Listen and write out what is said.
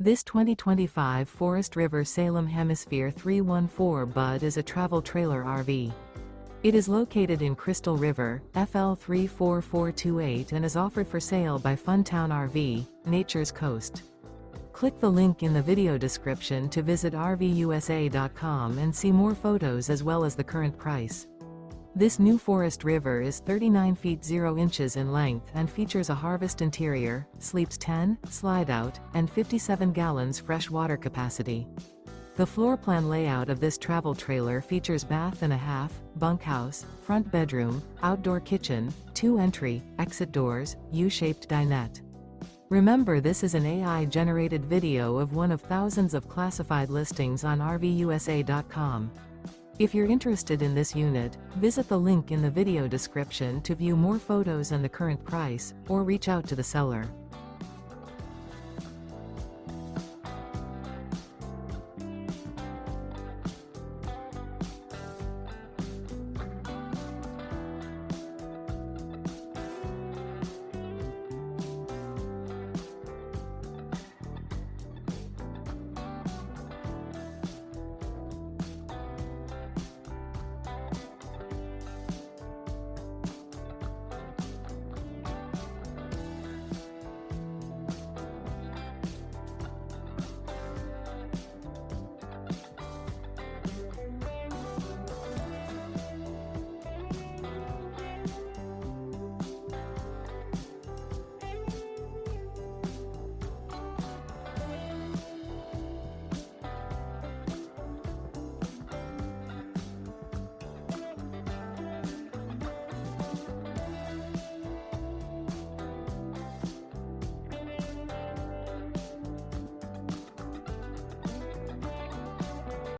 This 2025 Forest River Salem Hemisphere 314 Bud is a travel trailer RV. It is located in Crystal River, FL 34428 and is offered for sale by Funtown RV, Nature's Coast. Click the link in the video description to visit RVUSA.com and see more photos as well as the current price. This new Forest River is 39 feet 0 inches in length and features a harvest interior, sleeps 10, slide-out, and 57 gallons fresh water capacity. The floor plan layout of this travel trailer features bath and a half, bunkhouse, front bedroom, outdoor kitchen, 2 entry, exit doors, U-shaped dinette. Remember, this is an AI-generated video of one of thousands of classified listings on RVUSA.com. If you're interested in this unit, visit the link in the video description to view more photos and the current price, or reach out to the seller.